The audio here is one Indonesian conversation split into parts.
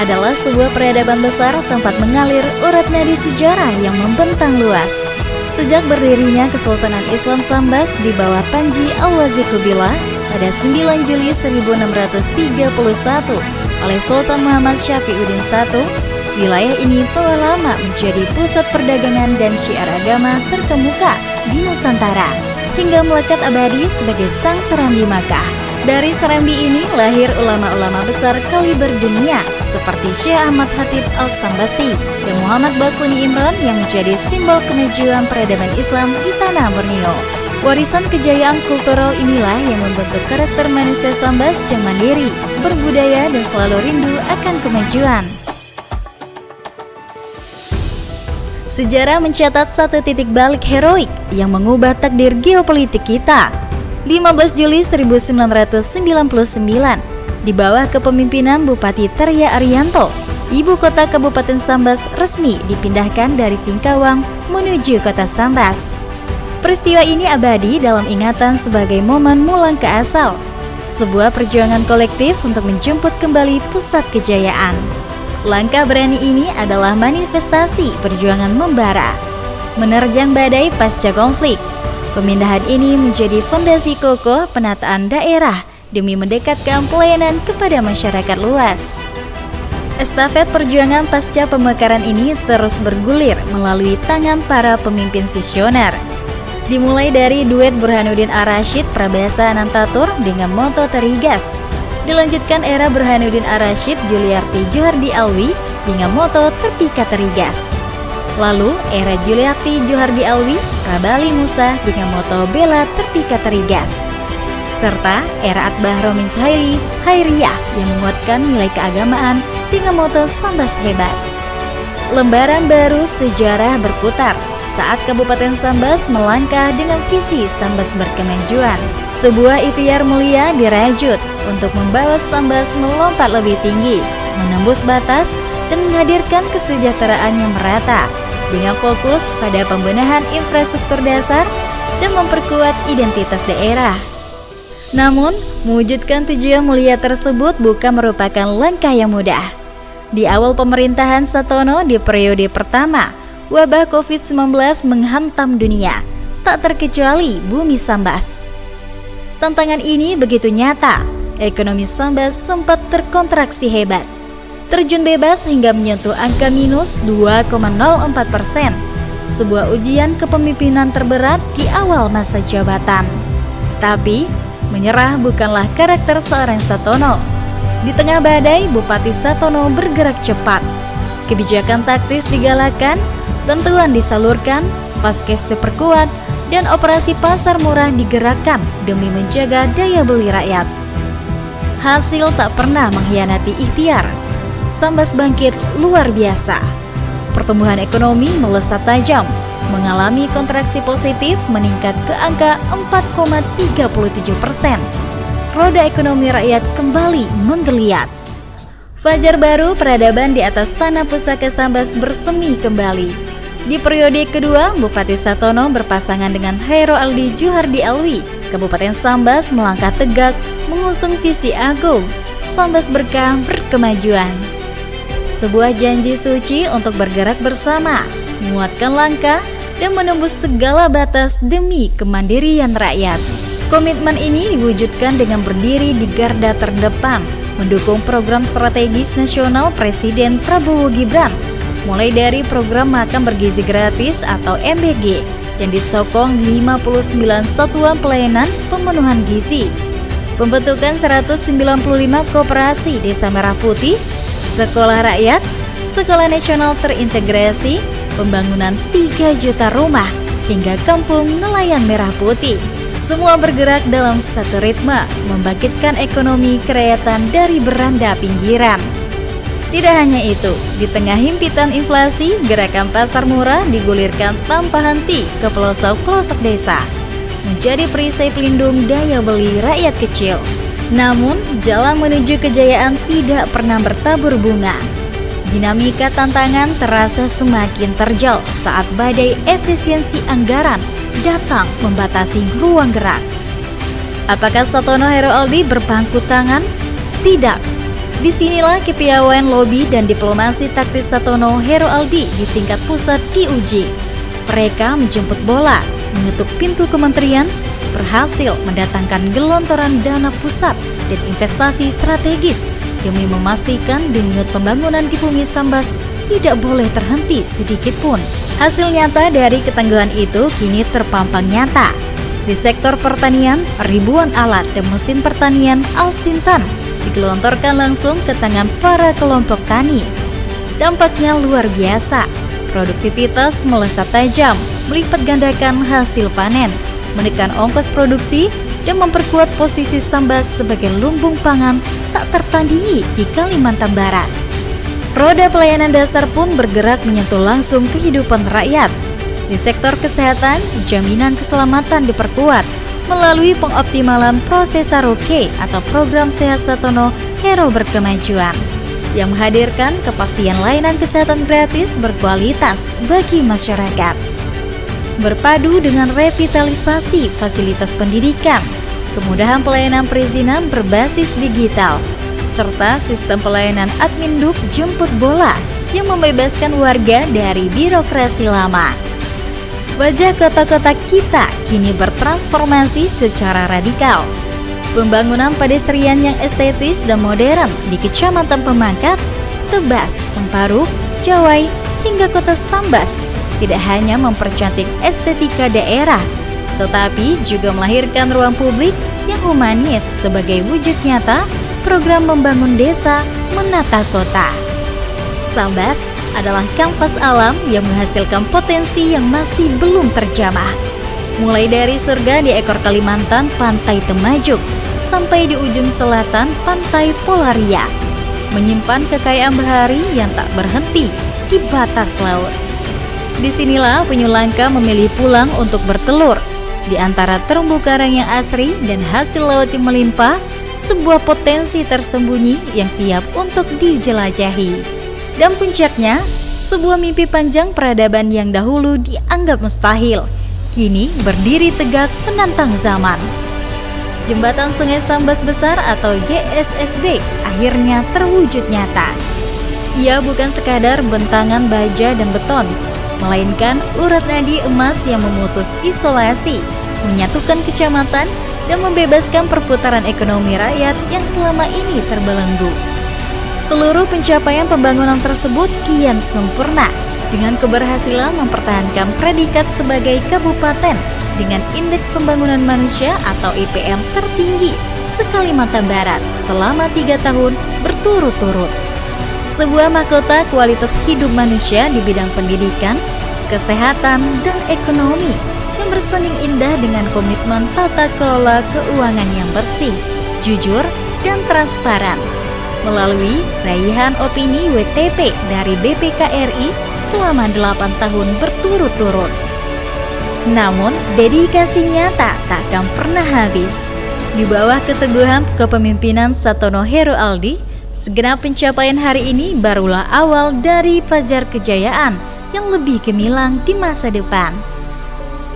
adalah sebuah peradaban besar tempat mengalir urat nadi sejarah yang membentang luas. Sejak berdirinya Kesultanan Islam Sambas di bawah Panji Al-Wazi Kubillah pada 9 Juli 1631 oleh Sultan Muhammad Syafiuddin I, wilayah ini telah lama menjadi pusat perdagangan dan syiar agama terkemuka di Nusantara, hingga melekat abadi sebagai sang serambi Makkah. Dari serambi ini lahir ulama-ulama besar kaliber dunia seperti Syekh Ahmad Khatib Al-Sambasi dan Muhammad Basuni Imran yang menjadi simbol kemajuan peradaban Islam di tanah Borneo. Warisan kejayaan kultural inilah yang membentuk karakter manusia Sambas yang mandiri, berbudaya dan selalu rindu akan kemajuan. Sejarah mencatat satu titik balik heroik yang mengubah takdir geopolitik kita. 15 Juli 1999, di bawah kepemimpinan Bupati Tarya Ariyanto, ibu kota Kabupaten Sambas resmi dipindahkan dari Singkawang menuju kota Sambas. Peristiwa ini abadi dalam ingatan sebagai momen mulang ke asal, sebuah perjuangan kolektif untuk menjemput kembali pusat kejayaan. Langkah berani ini adalah manifestasi perjuangan membara, menerjang badai pasca konflik. Pemindahan ini menjadi fondasi kokoh penataan daerah demi mendekatkan pelayanan kepada masyarakat luas. Estafet perjuangan pasca pemekaran ini terus bergulir melalui tangan para pemimpin visioner. Dimulai dari duet Burhanuddin Ar-Rasyid Prabasa Anantatur dengan moto Terigas. Dilanjutkan era Burhanuddin Ar-Rasyid Juliarti Djohardi Alwi dengan moto Terpikat Terigas. Lalu era Juliarti Djohardi Alwi Prabali Musa dengan moto Bela Terpikat Terigas. Serta era Atbah Romin Suhaili Hairiyah yang menguatkan nilai keagamaan dengan moto Sambas Hebat. Lembaran baru sejarah berputar saat Kabupaten Sambas melangkah dengan visi Sambas berkemajuan. Sebuah ikhtiar mulia dirajut untuk membawa Sambas melompat lebih tinggi, menembus batas, dan menghadirkan kesejahteraan yang merata dengan fokus pada pembenahan infrastruktur dasar dan memperkuat identitas daerah. Namun, mewujudkan tujuan mulia tersebut bukan merupakan langkah yang mudah. Di awal pemerintahan Satono di periode pertama, wabah COVID-19 menghantam dunia, tak terkecuali bumi Sambas. Tantangan ini begitu nyata, ekonomi Sambas sempat terkontraksi hebat, terjun bebas hingga menyentuh angka minus 2,04%, sebuah ujian kepemimpinan terberat di awal masa jabatan. Tapi, menyerah bukanlah karakter seorang Satono. Di tengah badai, Bupati Satono bergerak cepat. Kebijakan taktis digalakan, bantuan disalurkan, Vaskes diperkuat, dan operasi pasar murah digerakkan demi menjaga daya beli rakyat. Hasil tak pernah mengkhianati ikhtiar. Sambas bangkit luar biasa. Pertumbuhan ekonomi melesat tajam, mengalami kontraksi positif meningkat ke angka 4,37%. Roda ekonomi rakyat kembali menggeliat. Fajar baru peradaban di atas tanah pusaka Sambas bersemi kembali. Di periode kedua, Bupati Satono berpasangan dengan Hairo Aldi Djohardi Alwi. Kabupaten Sambas melangkah tegak mengusung visi agung Sambas Berkah Berkemajuan. Sebuah janji suci untuk bergerak bersama, menguatkan langkah, dan menembus segala batas demi kemandirian rakyat. Komitmen ini diwujudkan dengan berdiri di garda terdepan, mendukung program strategis nasional Presiden Prabowo Gibran, mulai dari program makan bergizi gratis atau MBG yang disokong 59 satuan pelayanan pemenuhan gizi, pembentukan 195 koperasi Desa Merah Putih, sekolah rakyat, sekolah nasional terintegrasi, pembangunan 3 juta rumah, hingga kampung nelayan merah putih. Semua bergerak dalam satu ritme, membangkitkan ekonomi kerakyatan dari beranda pinggiran. Tidak hanya itu, di tengah himpitan inflasi, gerakan pasar murah digulirkan tanpa henti ke pelosok-pelosok desa, menjadi perisai pelindung daya beli rakyat kecil. Namun, jalan menuju kejayaan tidak pernah bertabur bunga. Dinamika tantangan terasa semakin terjal saat badai efisiensi anggaran datang membatasi ruang gerak. Apakah Satono Hairo Aldi berpangku tangan? Tidak. Disinilah kepiawaian lobi dan diplomasi taktis Satono Hero Aldi di tingkat pusat diuji. Mereka menjemput bola, mengetuk pintu kementerian, berhasil mendatangkan gelontoran dana pusat dan investasi strategis demi memastikan denyut pembangunan di bumi Sambas tidak boleh terhenti sedikit pun. Hasil nyata dari ketangguhan itu kini terpampang nyata. Di sektor pertanian, ribuan alat dan mesin pertanian Al-Sintan digelontorkan langsung ke tangan para kelompok tani. Dampaknya luar biasa. Produktivitas melesat tajam, melipat gandakan hasil panen, menekan ongkos produksi, dan memperkuat posisi Sambas sebagai lumbung pangan tak tertandingi di Kalimantan Barat. Roda pelayanan dasar pun bergerak menyentuh langsung kehidupan rakyat. Di sektor kesehatan, jaminan keselamatan diperkuat melalui pengoptimalan proses Saroke atau program Sehat Satono Hero Berkemajuan yang menghadirkan kepastian layanan kesehatan gratis berkualitas bagi masyarakat. Berpadu dengan revitalisasi fasilitas pendidikan, kemudahan pelayanan perizinan berbasis digital, serta sistem pelayanan adminduk jemput bola yang membebaskan warga dari birokrasi lama. Wajah kota-kota kita kini bertransformasi secara radikal. Pembangunan pedestrian yang estetis dan modern di Kecamatan Pemangkat, Tebas, Semparu, Jawai, hingga kota Sambas tidak hanya mempercantik estetika daerah, tetapi juga melahirkan ruang publik yang humanis sebagai wujud nyata program membangun desa menata kota. Sambas adalah kanvas alam yang menghasilkan potensi yang masih belum terjamah. Mulai dari surga di ekor Kalimantan, Pantai Temajuk, sampai di ujung selatan, Pantai Polaria, menyimpan kekayaan bahari yang tak berhenti di batas laut. Disinilah penyu langka memilih pulang untuk bertelur. Di antara terumbu karang yang asri dan hasil laut yang melimpah, sebuah potensi tersembunyi yang siap untuk dijelajahi. Dan puncaknya, sebuah mimpi panjang peradaban yang dahulu dianggap mustahil, kini berdiri tegak menantang zaman. Jembatan Sungai Sambas Besar atau JSSB akhirnya terwujud nyata. Ia bukan sekadar bentangan baja dan beton, melainkan urat nadi emas yang memutus isolasi, menyatukan kecamatan, dan membebaskan perputaran ekonomi rakyat yang selama ini terbelenggu. Seluruh pencapaian pembangunan tersebut kian sempurna dengan keberhasilan mempertahankan predikat sebagai kabupaten dengan indeks pembangunan manusia atau IPM tertinggi se-Kalimantan Barat selama 3 tahun berturut-turut. Sebuah mahkota kualitas hidup manusia di bidang pendidikan, kesehatan, dan ekonomi yang bersanding indah dengan komitmen tata kelola keuangan yang bersih, jujur, dan transparan. Melalui raihan opini WTP dari BPKRI selama 8 tahun berturut-turut. Namun, dedikasinya tak akan pernah habis. Di bawah keteguhan kepemimpinan Satono Hero Aldi, segenap pencapaian hari ini barulah awal dari fajar kejayaan yang lebih gemilang di masa depan.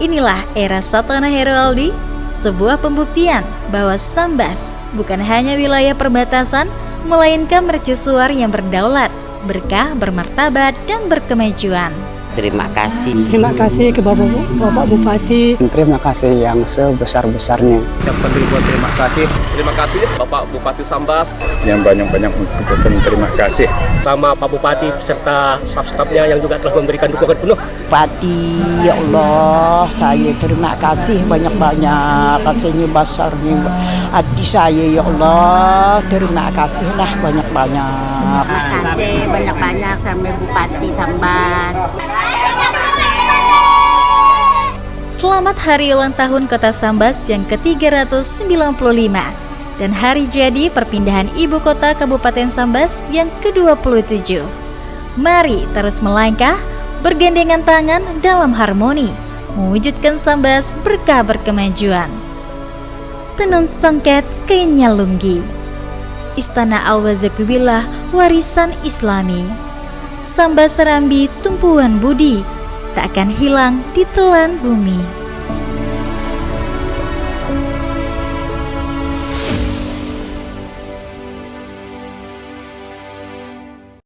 Inilah era Satono Hero Aldi, sebuah pembuktian bahwa Sambas bukan hanya wilayah perbatasan, melainkan mercusuar yang berdaulat, berkah, bermartabat, dan berkemajuan. Terima kasih. Terima kasih ke Bapak Bupati. Terima kasih yang sebesar-besarnya. Yang beribuan terima kasih. Terima kasih Bapak Bupati Sambas. Yang banyak-banyak terima kasih. Sama Pak Bupati beserta staf-stafnya yang juga telah memberikan dukungan penuh. Bupati, ya Allah, saya terima kasih banyak-banyak. Kasihnya besarnya hati saya, ya Allah. Terima kasihlah banyak-banyak. Terima kasih banyak-banyak sama Bupati Sambas. Selamat Hari Ulang Tahun Kota Sambas yang ke-395 dan hari jadi perpindahan Ibu Kota Kabupaten Sambas yang ke-27. Mari terus melangkah, bergandengan tangan dalam harmoni, mewujudkan Sambas berkah berkemajuan. Tenun Songket Kenyalunggi, Istana Al-Wazakubillah Warisan Islami. Sambas Serambi tumpuan budi, tak akan hilang di telan bumi.